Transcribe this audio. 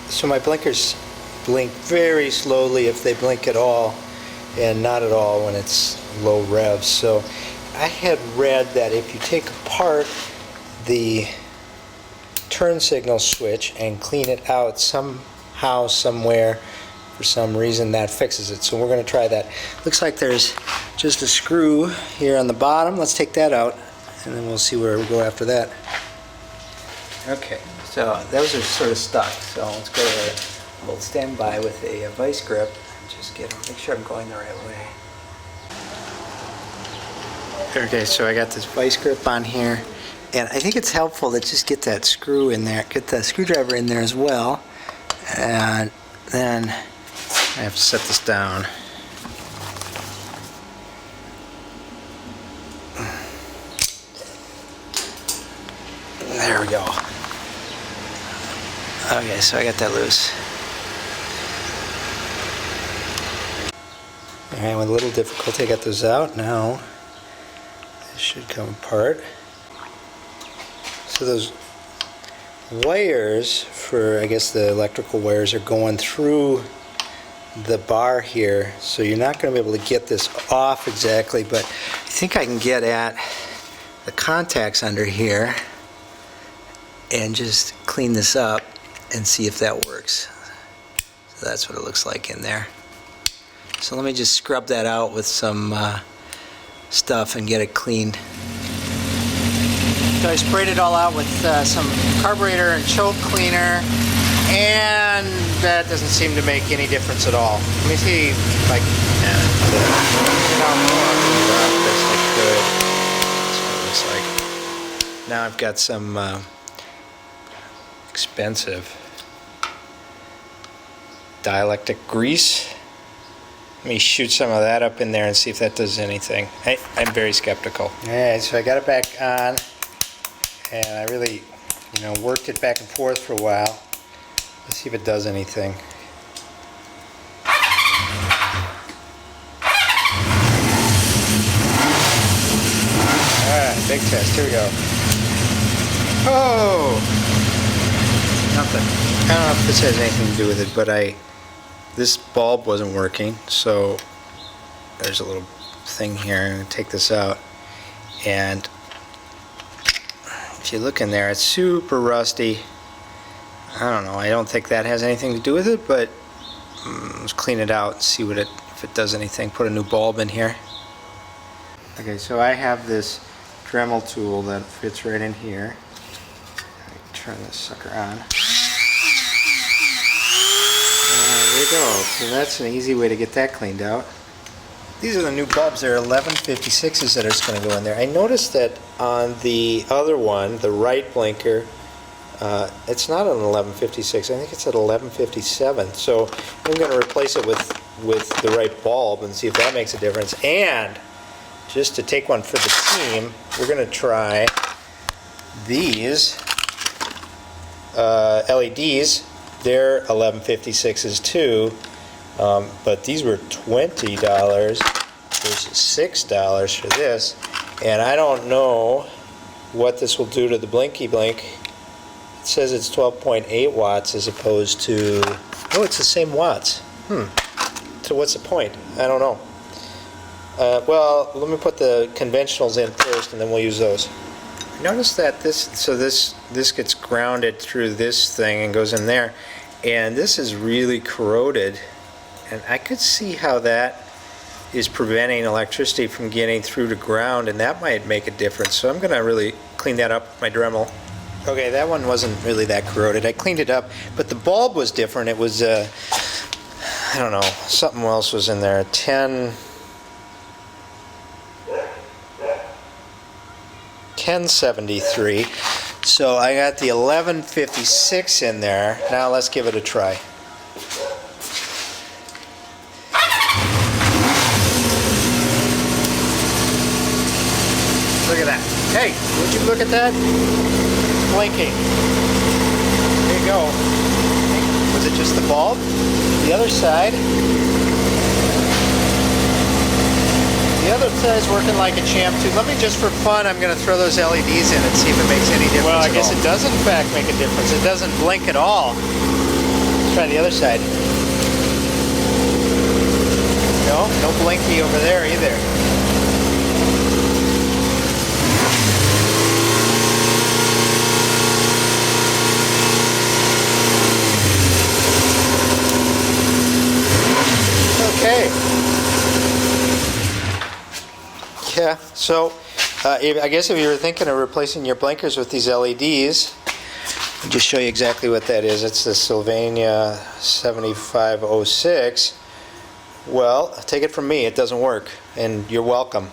So my blinkers blink very slowly if they blink at all, and not at all when it's low revs. So I had read that if you take apart the turn signal switch and clean it out somehow, somewhere, for some reason, that fixes it. So we're going to try that. Looks like there's just a screw here on the bottom. Let's take that out, and then we'll see where we go after that. Okay, so those are sort of stuck. So let's go ahead. We'll stand by with a vice grip and just make sure I'm going the right way. Okay, so I got this vice grip on here, and I think it's helpful to just get that screw in there, get the screwdriver in there as well, and then I have to set this down. There we go. Okay, so I got that loose. Alright, with a little difficulty I got those out. Now this should come apart. So those wires for, I guess the electrical wires, are going through the bar here, so you're not going to be able to get this off exactly, but I think I can get at the contacts under here and just clean this up and see if that works. So that's what it looks like in there. So let me just scrub that out with some stuff and get it cleaned. So I sprayed it all out with some carburetor and choke cleaner, and that doesn't seem to make any difference at all. Let me see if I can get out more of this. That's what it looks like. Now I've got some expensive dielectric grease. Let me shoot some of that up in there and see if that does anything. I'm very skeptical. Alright, so I got it back on, and I really, worked it back and forth for a while. Let's see if it does anything. Alright, big test. Here we go. Oh! Nothing. I don't know if this has anything to do with it, but this bulb wasn't working, so there's a little thing here. I'm going to take this out, and if you look in there, it's super rusty. I don't know, I don't think that has anything to do with it, but let's clean it out and see if it does anything. Put a new bulb in here. Okay, so I have this Dremel tool that fits right in here. Turn this sucker on. There you go. So that's an easy way to get that cleaned out. These are the new bulbs. They're 1156s that are just going to go in there. I noticed that on the other one, the right blinker, it's not an 1156. I think it's at 1157. So I'm going to replace it with the right bulb and see if that makes a difference. And just to take one for the team, we're going to try these LEDs. They're 1156s too, but these were $20 versus $6 for this, and I don't know what this will do to the blinky blink. It says it's 12.8 watts as opposed to, oh, it's the same watts. So what's the point? I don't know. Well, let me put the conventionals in first, and then we'll use those. Notice that this gets grounded through this thing and goes in there, and this is really corroded, and I could see how that is preventing electricity from getting through to ground, and that might make a difference. So I'm going to really clean that up with my Dremel. Okay, that one wasn't really that corroded. I cleaned it up, but the bulb was different. It was I don't know, something else was in there. 1073. So I got the 1156 in there. Now let's give it a try. Look at that. Hey, would you look at that? It's blinking. There you go. Was it just the bulb? The other side. The other side's working like a champ too. Let me just, for fun, I'm going to throw those LEDs in and see if it makes any difference. Well, I guess it does in fact make a difference. It doesn't blink at all. Try the other side. No blinky over there either. Okay. Yeah, so I guess if you were thinking of replacing your blinkers with these LEDs, I'll just show you exactly what that is. It's the Sylvania 7506. Well, take it from me, it doesn't work, and you're welcome.